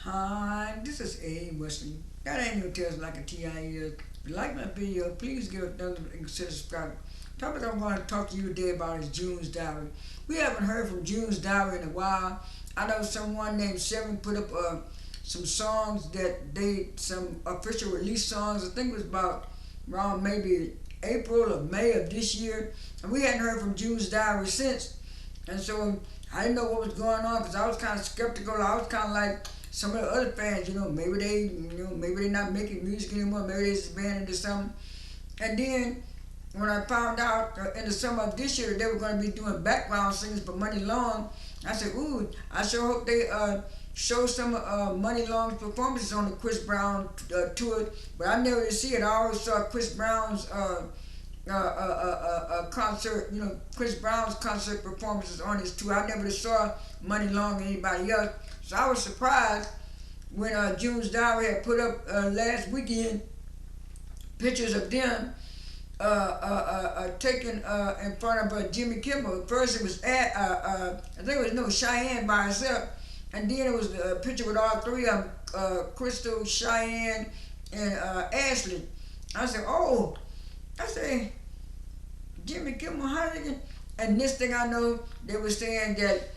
Hi, this is A. Wesley. That ain't no tells like a TI is. If you like my video, please give it a thumbs up and consider subscribing. Topic I'm going to talk to you today about is June's Diary. We haven't heard from June's Diary in a while. I know someone named Seven put up some songs some official release songs. I think it was about around maybe April or May of this year. And we hadn't heard from June's Diary since. And so I didn't know what was going on because I was kind of skeptical. I was kind of like some of the other fans, maybe they not making music anymore. Maybe they just banned into something. And then when I found out in the summer of this year they were going to be doing background singers for Muni Long, I said, ooh, I sure hope they show some Muni Long's performances on the Chris Brown tour. But I never did see it. I always saw Chris Brown's concert, Chris Brown's concert performances on his tour. I never saw Muni Long or anybody else. So I was surprised when June's Diary had put up last weekend pictures of them taken in front of Jimmy Kimmel. First it was I think it was Cheyenne by herself, and then it was a picture with all three of them, Crystal, Cheyenne, and Ashley. I said, oh, I said, Jimmy Kimmel, how they get? And this thing I know, they were saying that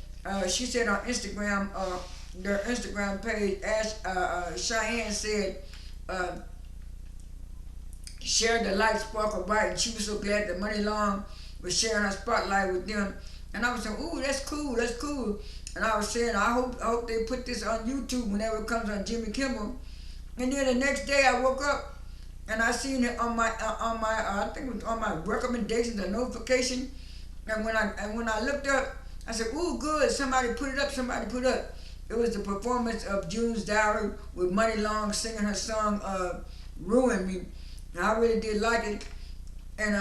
she said on Instagram, their Instagram page, Cheyenne said, share the light sparkle bright, and she was so glad that Muni Long was sharing her spotlight with them. And I was saying, ooh, that's cool, that's cool. And I was saying, I hope they put this on YouTube whenever it comes on Jimmy Kimmel. And then the next day I woke up and I seen it on my I think it was on my recommendations or notification. And when I looked up, I said, ooh, good, somebody put it up, somebody put it up. It was the performance of June's Diary with Muni Long singing her song "Ruin Me." And I really did like it. And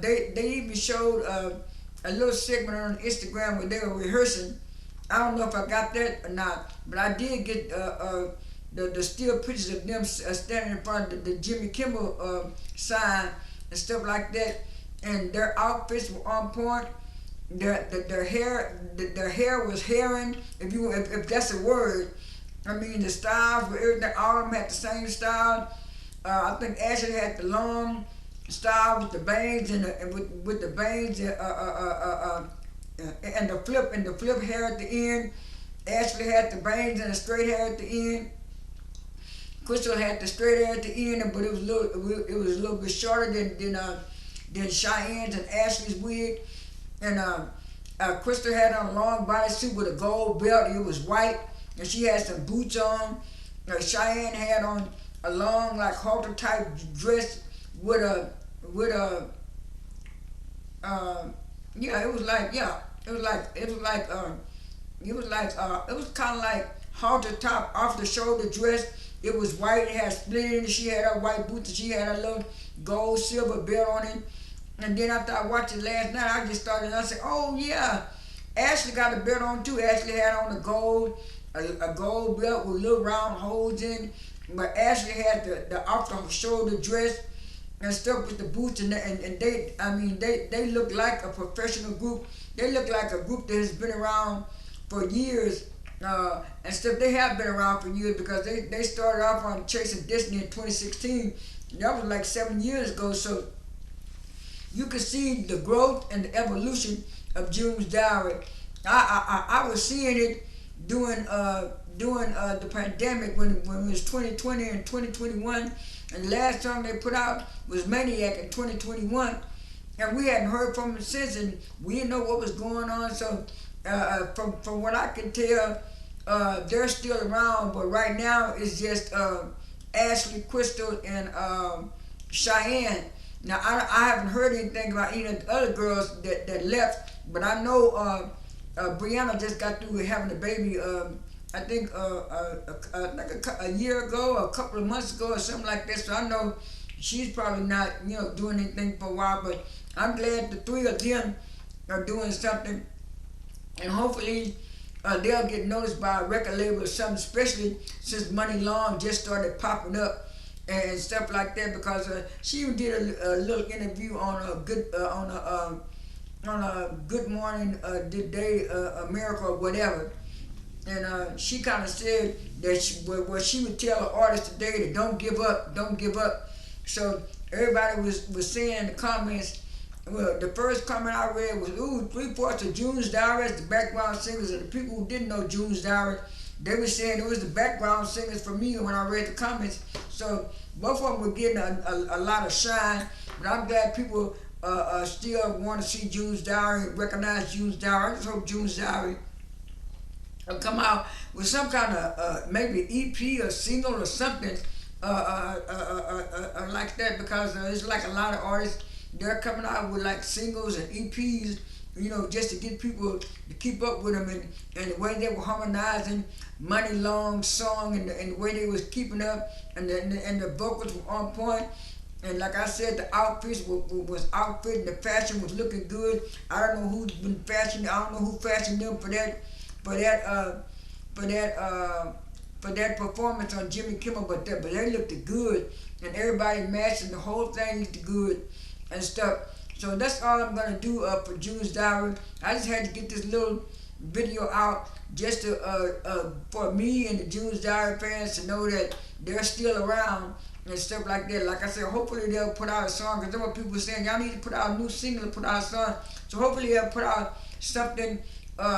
they even showed a little segment on Instagram where they were rehearsing. I don't know if I got that or not, but I did get the still pictures of them standing in front of the Jimmy Kimmel sign and stuff like that. And their outfits were on point. Their hair was herring, if that's a word. I mean, the styles were everything. All of them had the same style. I think Ashley had the long style with the bangs and with the bangs and the flip hair at the end. Ashley had the bangs and the straight hair at the end. Crystal had the straight hair at the end, but it was a little bit shorter than Cheyenne's and Ashley's wig. And Crystal had on a long bodysuit with a gold belt. It was white, and she had some boots on. Cheyenne had on a long, like halter type dress with a it was kind of like halter top off the shoulder dress. It was white. It had split in it. She had her white boots and she had a little gold silver belt on it. And then after I watched it last night, I just started. I said, "Oh yeah, Ashley got a belt on too. Ashley had on a gold belt with little round holes in. But Ashley had the off the shoulder dress and stuff with the boots and they look like a professional group. They look like a group that has been around for years and stuff. They have been around for years because they started off on Chasing Destiny in 2016. That was like 7 years ago. So you can see the growth and the evolution of June's Diary. I was seeing it during the pandemic when it was 2020 and 2021, and the last song they put out was Maniac in 2021, and we hadn't heard from them since, and we didn't know what was going on. So from what I can tell, they're still around, but right now it's just Ashley, Crystal, and Cheyenne. Now I haven't heard anything about any of the other girls that left, but I know Brianna just got through with having a baby. I think a year ago, or a couple of months ago, or something like that. So I know she's probably not doing anything for a while. But I'm glad the three of them are doing something, and hopefully they'll get noticed by a record label or something. Especially since Muni Long just started popping up and stuff like that, because she even did a little interview on a Good Morning Today America or whatever, and she kind of said that she would tell the artists today that don't give up, don't give up. So everybody was saying in the comments. Well, the first comment I read was, ooh, 3/4 of June's Diary, the background singers, and the people who didn't know June's Diary, they were saying it was the background singers for me when I read the comments. So both of them were getting a lot of shine, but I'm glad people still want to see June's Diary, recognize June's Diary. I just hope June's Diary will come out with some kind of maybe EP or single or something like that, because it's like a lot of artists, they're coming out with like singles and EPs, just to get people to keep up with them, and the way they were harmonizing Muni Long's song, and the way they was keeping up, and the vocals were on point. And like I said, the outfits was outfitting, the fashion was looking good. I don't know who's been fashioning, I don't know who fashioned them for that performance on Jimmy Kimmel, but they looked good, and everybody matching, the whole thing looked good and stuff. So that's all I'm gonna do for June's Diary. I just had to get this little video out just to for me and the June's Diary fans to know that they're still around and stuff like that. Like I said, hopefully they'll put out a song, because there were people saying y'all need to put out a new single, put out a song. So hopefully they'll put out something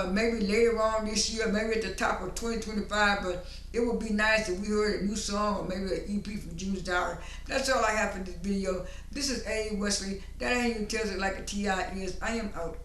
maybe later on this year, maybe at the top of 2025, but it would be nice if we heard a new song or maybe an EP from June's Diary. That's all I have for this video. This is A. Wesley. That ain't even tells it like a T.I. is. I am out.